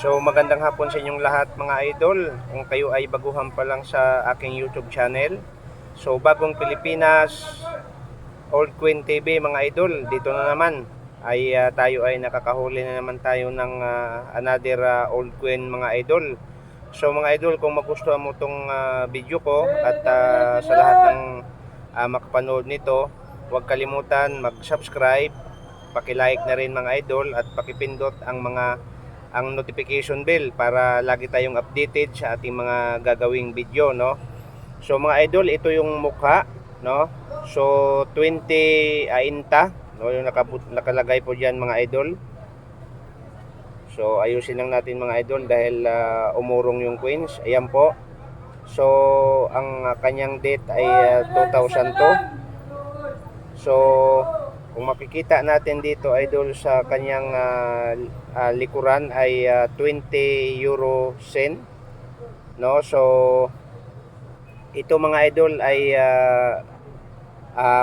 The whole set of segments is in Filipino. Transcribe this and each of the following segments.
So magandang hapon sa inyong lahat mga idol. Kung kayo ay baguhan pa lang sa aking YouTube channel. So Bagong Pilipinas, Old Queen TV mga idol. Dito na naman ay tayo ay nakakahuli na naman tayo ng another Old Queen mga idol. So mga idol, kung magustuhan mo tong video ko at sa lahat ng makapanood nito, huwag kalimutan mag-subscribe, paki-like na rin mga idol at pakipindot ang notification bell para lagi tayong updated sa ating mga gagawing video, no. So mga idol, ito yung mukha, no. So 20 inta, no, yung nakalagay po diyan mga idol. So ayusin lang natin mga idol dahil umurong yung queens. Ayan po. So ang kanyang date ay 2002. So kung makikita natin dito idol sa kanyang likuran ay 20 euro cent, no. So ito mga idol ay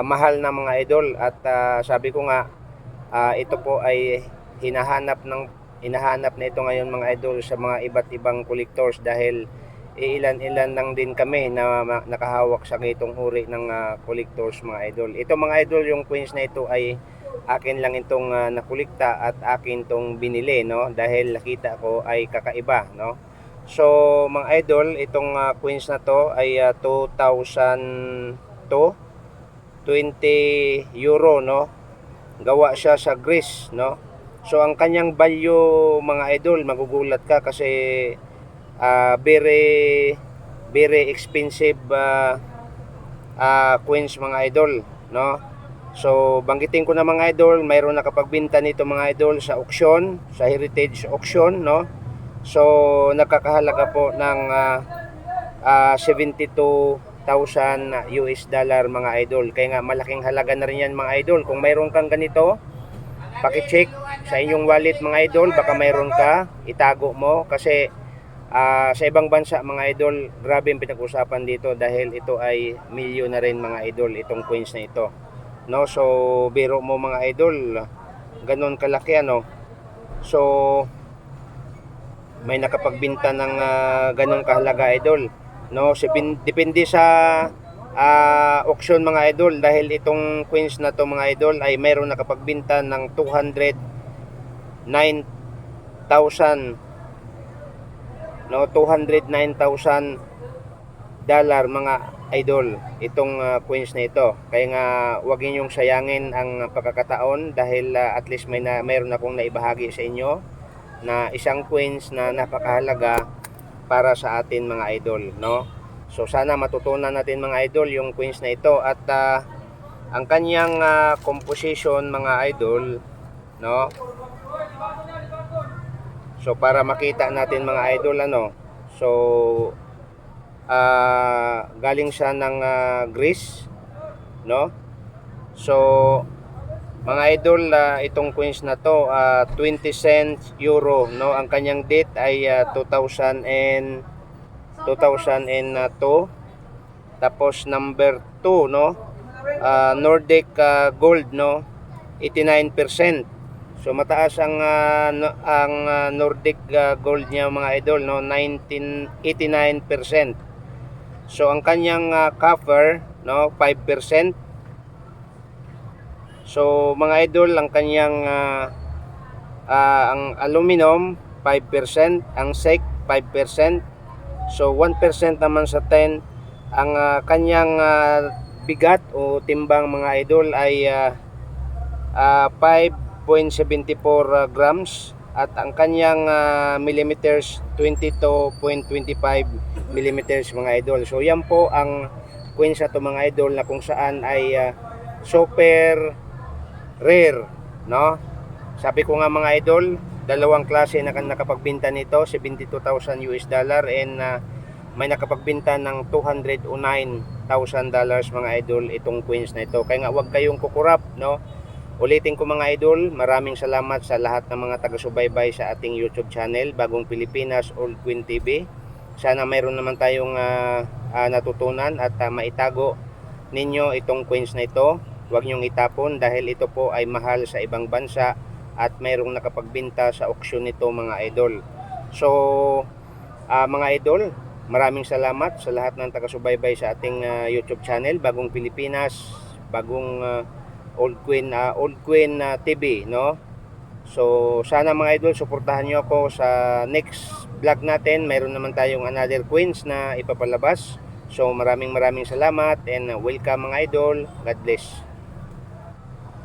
mahal na mga idol at sabi ko nga ito po ay hinahanap na ito ngayon mga idol sa mga iba't ibang collectors dahil ilan-ilan lang din kami na nakahawak sa ganitong uri ng collectors mga idol. Ito mga idol, yung queens na ito ay akin lang itong nakulikta at akin itong binili, no, dahil nakita ko ay kakaiba, no. So mga idol, itong queens na to ay 2002, 20 euro, no. Gawa siya sa Greece, no. So ang kanyang value mga idol, magugulat ka kasi very expensive queens mga idol, no. So banggitin ko na mga idol, mayroon nakapagbenta nito mga idol sa auction, sa heritage auction, no. So nakakahalaga po ng 72,000 US dollar mga idol. Kaya nga malaking halaga na rin yan mga idol. Kung mayroon kang ganito, paki-check sa inyong wallet mga idol, baka mayroon ka, itago mo kasi sa ibang bansa mga idol, grabe yung pinag-usapan dito dahil ito ay milyon na rin mga idol, itong coins na ito, no. So biro mo mga idol, ganun kalaki, ano. So may nakapagbenta ng ganun kahalaga idol, no. So, depende sa auction mga idol dahil itong coins na to mga idol ay mayroon nakapagbenta ng 209,000, no, 209,000 dollar mga idol itong coins na ito. Kaya nga huwag ninyong sayangin ang pagkakataon dahil at least mayroon akong naibahagi sa inyo na isang coins na napakahalaga para sa atin mga idol, no. So sana matutunan natin mga idol yung coins na ito at ang kanyang composition mga idol, no. So para makita natin mga idol, ano, so galing siya ng Greece, no. So mga idol, itong coins na to 20 cents euro, no. Ang kanyang date ay 2002. Tapos number 2, no, Nordic gold, no, 89%. So mataas ang Nordic gold niya mga idol, no, 89%. So ang kanyang copper, no, 5%. So mga idol, ang kanyang ang aluminum 5%, ang zinc 5%. So 1% naman sa 10. Ang kanyang bigat o timbang mga idol ay 5.74 grams at ang kanyang millimeters 22.25 millimeters mga idol. So yan po ang coins na to mga idol na kung saan ay super rare, no. Sabi ko nga mga idol, dalawang klase na nakapagbenta nito, 72,000 US dollar and may nakapagbenta ng 209,000 dollars mga idol itong coins na ito. Kaya nga huwag kayong kukurap, no. Ulitin ko mga idol, maraming salamat sa lahat ng mga taga-subaybay sa ating YouTube channel, Bagong Pilipinas Old Queen TV. Sana mayroon naman tayong natutunan at maitago ninyo itong coins na ito. Huwag nyong itapon dahil ito po ay mahal sa ibang bansa at mayroong nakapagbenta sa auction nito mga idol. So mga idol, maraming salamat sa lahat ng taga-subaybay sa ating YouTube channel, Bagong Pilipinas, Bagong Old Queen TV, no? So sana mga idol, suportahan nyo ako sa next vlog natin. Mayroon naman tayong another queens na ipapalabas. So maraming salamat and welcome mga idol. God bless.